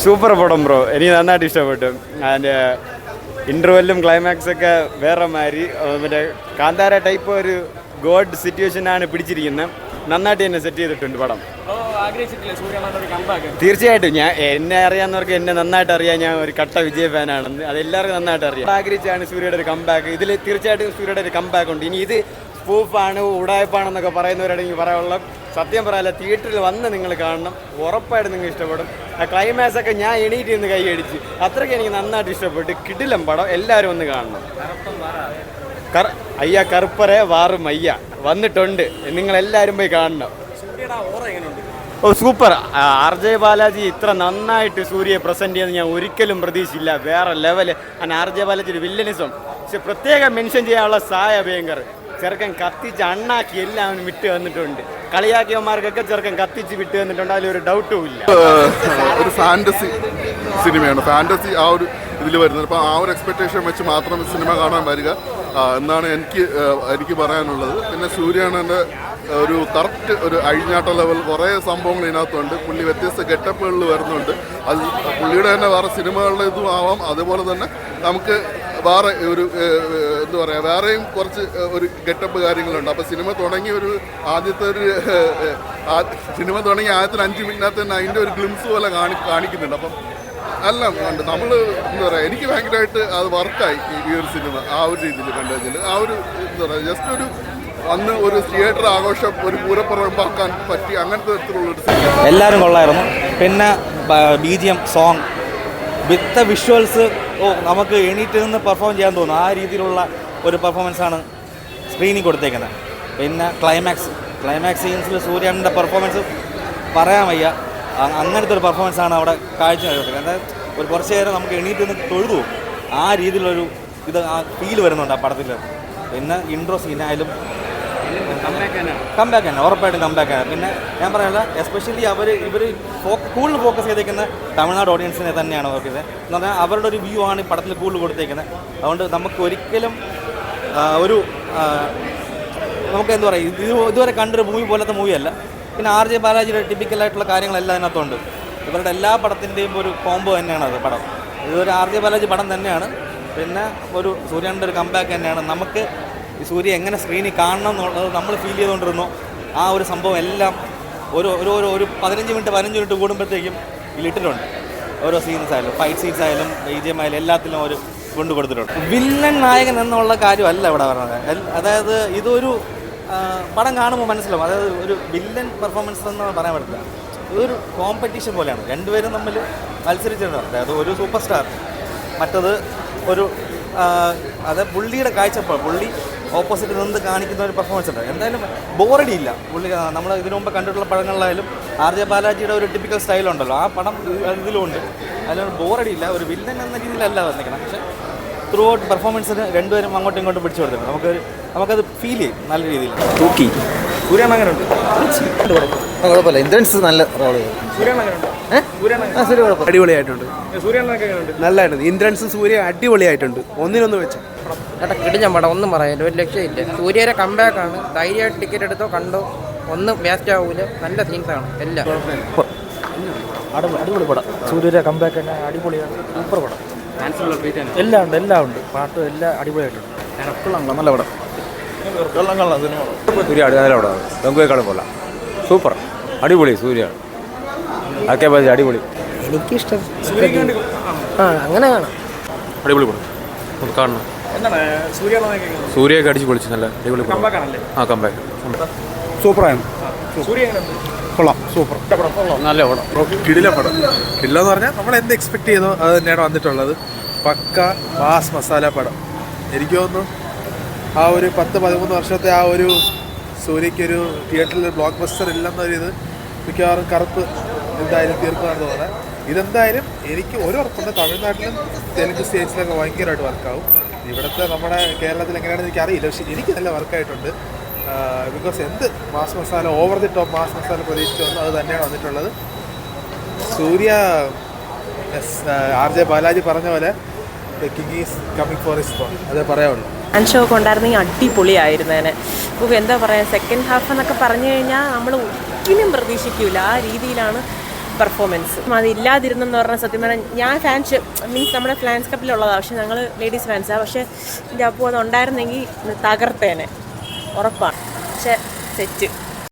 Super പടം bro, എനിക്ക് നന്നായിട്ട് ഇഷ്ടപ്പെട്ടു. അതിൻ്റെ ഇൻ്റർവെല്ലും ക്ലൈമാക്സൊക്കെ വേറെ മാതിരി, മറ്റേ കാന്താര ടൈപ്പ് ഒരു ഗോഡ് സിറ്റുവേഷനാണ് പിടിച്ചിരിക്കുന്നത്. നന്നായിട്ട് തന്നെ സെറ്റ് ചെയ്തിട്ടുണ്ട് പടം. തീർച്ചയായിട്ടും എന്നെ അറിയാവുന്നവർക്ക് എന്നെ നന്നായിട്ട് അറിയാം. ഞാൻ ഒരു കട്ട വിജയ് ഫാനാണെന്ന് അതെല്ലാവർക്കും നന്നായിട്ട് അറിയാം. ആഗ്രഹിച്ചാണ് സൂര്യയുടെ ഒരു കംബാക്ക്. ഇതിൽ തീർച്ചയായിട്ടും സൂര്യയുടെ ഒരു കംബാക്ക് ഉണ്ട്. ഇനി ഇത് സ്പൂഫാണ്, ഉടായ്പാണെന്നൊക്കെ പറയുന്നവരാണെങ്കിൽ പറയാനുള്ള സത്യം പറയാല്ല, തിയേറ്ററിൽ വന്ന് നിങ്ങൾ കാണണം, ഉറപ്പായിട്ട് നിങ്ങൾ ഇഷ്ടപ്പെടും. ആ ക്ലൈമാക്സ് ഒക്കെ ഞാൻ എണീറ്റ് നിന്ന് കൈയടിച്ച് അത്രയ്ക്ക് എനിക്ക് നന്നായിട്ട് ഇഷ്ടപ്പെട്ടു. കിടിലം പടം, എല്ലാവരും ഒന്ന് കാണണം. അയ്യ കറുപ്പറെ വാറും അയ്യ വന്നിട്ടുണ്ട്, നിങ്ങളെല്ലാവരും പോയി കാണണം. ഓ സൂപ്പർ. RJ ബാലാജി ഇത്ര നന്നായിട്ട് സൂര്യയെ പ്രസൻറ്റ് ചെയ്യുന്നത് ഞാൻ ഒരിക്കലും പ്രതീക്ഷിച്ചില്ല. വേറെ ലെവല്. RJ ബാലാജിയുടെ വില്ലനിസം പക്ഷെ പ്രത്യേകം മെൻഷൻ ചെയ്യാനുള്ള സായ ഭയങ്കർ. ചെറുക്കൻ കത്തിച്ച് അണ്ണാക്കി എല്ലാവരും വിട്ട് വന്നിട്ടുണ്ട്. കളിയാക്കിയവന്മാർക്കൊക്കെ ചെറുക്കൻ കത്തിച്ച് വിട്ട് വന്നിട്ടുണ്ട്, അതിലൊരു ഡൗട്ടും ഇല്ല. ഒരു ഫാൻറ്റസി സിനിമയാണ്, ഫാൻറ്റസി ആ ഒരു ഇതിൽ വരുന്നത്. അപ്പോൾ ആ ഒരു എക്സ്പെക്റ്റേഷൻ വെച്ച് മാത്രം സിനിമ കാണാൻ വരിക എന്നാണ് എനിക്ക് പറയാനുള്ളത്. പിന്നെ സൂര്യണ്ണൻ്റെ ഒരു കറക്റ്റ് ഒരു അഴിഞ്ഞാട്ട ലെവൽ കുറേ സംഭവങ്ങൾ ഇതിനകത്തുണ്ട്. പുള്ളി വ്യത്യസ്ത ഗെറ്റപ്പുകളിൽ വരുന്നുണ്ട്. അത് പുള്ളിയുടെ തന്നെ വേറെ സിനിമകളുടെ ഇതും ആവാം. അതുപോലെ തന്നെ നമുക്ക് വേറെ ഒരു എന്താ പറയുക, വേറെയും കുറച്ച് ഒരു ഗെറ്റപ്പ് കാര്യങ്ങളുണ്ട്. അപ്പോൾ സിനിമ തുടങ്ങി ആദ്യത്തെ 5 മിനിറ്റിനകത്ത് തന്നെ അതിൻ്റെ ഒരു ഗ്ലിംസ് പോലെ കാണിക്കുന്നുണ്ട്. അപ്പം എല്ലാം ഉണ്ട്. നമ്മൾ എന്താ പറയുക, എനിക്ക് ഭയങ്കരമായിട്ട് അത് വർക്കായി ഈ ഒരു സിനിമ. ആ ഒരു രീതിയിൽ കണ്ടതിൽ ആ ഒരു എന്താ പറയുക, ജസ്റ്റ് ഒരു അന്ന് ഒരു തിയേറ്റർ ആഘോഷം ഒരു പൂരപ്പുറമ്പാക്കാൻ പറ്റി അങ്ങനത്തെ തരത്തിലുള്ളൊരു സിനിമ. എല്ലാവരും കൊള്ളായിരുന്നു. പിന്നെ BGM സോങ് വിത്ത് വിഷ്വൽസ് നമുക്ക് എണീറ്റ് നിന്ന് പെർഫോം ചെയ്യാൻ തോന്നും. ആ രീതിയിലുള്ള ഒരു പെർഫോമൻസാണ് സ്ക്രീനിൽ കൊടുത്തേക്കുന്നത്. പിന്നെ ക്ലൈമാക്സ് സീൻസിൽ സൂര്യൻ്റെ പെർഫോമൻസ് പറയാൻ വയ്യ. അങ്ങനത്തെ ഒരു പെർഫോമൻസാണ് അവിടെ കാഴ്ച കൊടുക്കുന്നത്. അതായത് ഒരു കുറച്ച് നേരം നമുക്ക് എണീറ്റ് നിന്ന് തൊഴുതു പോകും. ആ രീതിയിലൊരു ആ ഫീൽ വരുന്നുണ്ട് ആ പടത്തിൽ. പിന്നെ ഇൻട്രോ സീനായാലും കംബാക്ക് തന്നെ, ഉറപ്പായിട്ടും കംബാക്ക് ആണ്. പിന്നെ ഞാൻ പറയാനുള്ള എസ്പെഷ്യലി ഇവർ കൂടുതൽ ഫോക്കസ് ചെയ്തേക്കുന്ന തമിഴ്നാട് ഓഡിയൻസിനെ തന്നെയാണ് ഫോക്കസ് ചെയ്തത്. എന്ന് പറഞ്ഞാൽ അവരുടെ ഒരു വ്യൂ ആണ് ഈ പടത്തിൽ കൂടുതൽ കൊടുത്തേക്കുന്നത്. അതുകൊണ്ട് നമുക്ക് ഒരിക്കലും നമുക്ക് എന്താ പറയുക, ഇതുവരെ കണ്ടൊരു മൂവി പോലത്തെ മൂവിയല്ല. പിന്നെ RJ ബാലാജിയുടെ ടിപ്പിക്കലായിട്ടുള്ള കാര്യങ്ങളെല്ലാം അതിനകത്തുണ്ട്. ഇവരുടെ എല്ലാ പടത്തിൻ്റെയും ഒരു കോംബോ തന്നെയാണ് അത് പടം. ഇതൊരു RJ ബാലാജി പടം തന്നെയാണ്. പിന്നെ ഒരു സൂര്യൻ്റെ ഒരു കംബാക്ക് തന്നെയാണ്. നമുക്ക് ഈ സൂര്യ എങ്ങനെ സ്ക്രീനിൽ കാണണം എന്നുള്ളത് നമ്മൾ ഫീൽ ചെയ്തുകൊണ്ടിരുന്നു. ആ ഒരു സംഭവം എല്ലാം ഒരു 15 മിനിറ്റ് കൂടുമ്പോഴത്തേക്കും ഇതിലിട്ടിട്ടുണ്ട്. ഓരോ സീൻസ് ആയാലും ഫൈറ്റ് സീൻസ് ആയാലും BGM ആയാലും എല്ലാത്തിലും ഒരു കൊണ്ടു കൊടുത്തിട്ടുണ്ട്. വില്ലൻ നായകൻ എന്നുള്ള കാര്യമല്ല ഇവിടെ പറയുന്നത്. അതായത് ഇതൊരു പടം കാണുമ്പോൾ മനസ്സിലാവും. അതായത് ഒരു വില്ലൻ പെർഫോമൻസ് എന്ന് പറയാൻ പറ്റില്ല. ഇതൊരു കോമ്പറ്റീഷൻ പോലെയാണ്. രണ്ടുപേരും തമ്മിൽ മത്സരിച്ചിട്ടുണ്ട്. അതായത് ഒരു സൂപ്പർ സ്റ്റാർ, മറ്റത് ഒരു പുള്ളിയുടെ കാഴ്ചപ്പാട്, പുള്ളി ഓപ്പോസിറ്റ് നിന്ന് കാണിക്കുന്ന ഒരു പെർഫോമൻസ് ഉണ്ട്. എന്തായാലും ബോറടിയില്ല. പുള്ളി നമ്മൾ ഇതിനു മുമ്പ് കണ്ടിട്ടുള്ള പടങ്ങളിലായാലും RJ ബാലാജിയുടെ ഒരു ടിപ്പിക്കൽ സ്റ്റൈലുണ്ടല്ലോ, ആ പടം ഇതിലുണ്ട്. അതിലൊരു ബോറടിയില്ല. ഒരു വില്ലൻ എന്ന രീതിയിലല്ല വന്നിരിക്കണം. പക്ഷേ ത്രൂ ഔട്ട് പെർഫോമൻസിന് രണ്ടുപേരും അങ്ങോട്ടും ഇങ്ങോട്ടും പിടിച്ചു കൊടുത്തിട്ടുണ്ട്. നമുക്കത് ഫീൽ ചെയ്യും നല്ല രീതിയിൽ. തൂക്കി സൂര്യൻ അങ്ങനെ ഉണ്ട്, കുഴപ്പമില്ല. ഇന്ദ്രൻസ് നല്ല റോള്. അടിപൊളിയായിട്ടുണ്ട്. നല്ലതായിട്ടുണ്ട്. ഇന്ദ്രൻസ് സൂര്യ അടിപൊളിയായിട്ടുണ്ട്. ഒന്നിനൊന്ന് വെച്ച് കിടിഞ്ഞ പടം, ഒന്നും പറയാനില്ല, ഒരു ലക്ഷ്യമില്ല. സൂര്യയുടെ കംബാക്കാണ്. ധൈര്യമായിട്ട് ടിക്കറ്റ് എടുത്തോ കണ്ടോ, ഒന്നും വേസ്റ്റ് ആവൂല. നല്ല സീൻസാണ് എല്ലാം. അടിപൊളി പടം. സൂര്യയുടെ കംബാക്ക് തന്നെ അടിപൊളിയാണ്. സൂപ്പർ പടം. എല്ലാം ഉണ്ട്. പാട്ടും എല്ലാം അടിപൊളിയായിട്ടുണ്ട്. നല്ല പടം. സൂര്യ നല്ല പടം. ബംഗുവേക്കാളും കൊള്ളാം. സൂപ്പർ, അടിപൊളി. സൂര്യ അടിപൊളി. എനിക്കിഷ്ടം. അങ്ങനെ കാണാം. അടിപൊളി പടം, കാണണം. സൂര്യയൊക്കെ അടിച്ച് പൊളിച്ച് നല്ല അടിപൊളി കംബാക്ക്. സൂപ്പറാണ്. കൊള്ളാം. സൂപ്പർ, നല്ല പടം. കിടില പടം. കിടിലെന്ന് പറഞ്ഞാൽ നമ്മൾ എന്ത് എക്സ്പെക്ട് ചെയ്തോ അത് തന്നെയാണ് വന്നിട്ടുള്ളത്. പക്ക മാസ് മസാല പടം. എനിക്ക് തോന്നുന്നു ആ ഒരു 10-13 വർഷത്തെ ആ ഒരു സൂര്യയ്ക്കൊരു തിയേറ്ററിൽ ബ്ലോക്ക് ബസ്റ്റർ ഇല്ലെന്നൊരു ഇത് മിക്കവാറും കറുപ്പ് എന്തായാലും തീർക്കുകയാണെന്ന് തോന്നുന്നത്. ഇതെന്തായാലും എനിക്ക് ഒരു ഉറപ്പുണ്ട്, തമിഴ്നാട്ടിലും തെലുങ്ക് സ്റ്റേറ്റ്സിലൊക്കെ ഭയങ്കരമായിട്ട് വർക്കാവും. ഇവിടുത്തെ നമ്മുടെ കേരളത്തിൽ എങ്ങനെയാണെന്ന് എനിക്കറിയില്ല. പക്ഷേ എനിക്ക് നല്ല വർക്കായിട്ടുണ്ട്. ബിക്കോസ് എന്ത് mass masala, over the top mass masala പ്രതീക്ഷിച്ചു വന്നു, അത് തന്നെയാണ് വന്നിട്ടുള്ളത്. സൂര്യ RJ ബാലാജി പറഞ്ഞ പോലെ the king is coming for his throne, അതേ പറയാവുള്ളൂ. ഷോ ഒക്കെ ഉണ്ടായിരുന്നെങ്കിൽ അടിപൊളിയായിരുന്നേനെ. ഇപ്പോൾ എന്താ പറയുക, സെക്കൻഡ് ഹാഫ് എന്നൊക്കെ പറഞ്ഞു കഴിഞ്ഞാൽ നമ്മൾ ഒരിക്കലും പ്രതീക്ഷിക്കില്ല. ആ രീതിയിലാണ് പെർഫോമൻസ്. അതില്ലാതിരുന്നെന്ന് പറഞ്ഞാൽ സത്യം പറഞ്ഞാൽ ഞാൻ ഫാൻസ് മീൻസ് നമ്മുടെ ഫാൻസ് കപ്പിലുള്ളതാണ്, പക്ഷെ ഞങ്ങൾ ലേഡീസ് ഫാൻസാണ്. പക്ഷേ എൻ്റെ അപ്പോൾ അത് ഉണ്ടായിരുന്നെങ്കിൽ തകർത്തേനെ ഉറപ്പാണ്. പക്ഷെ സെറ്റ്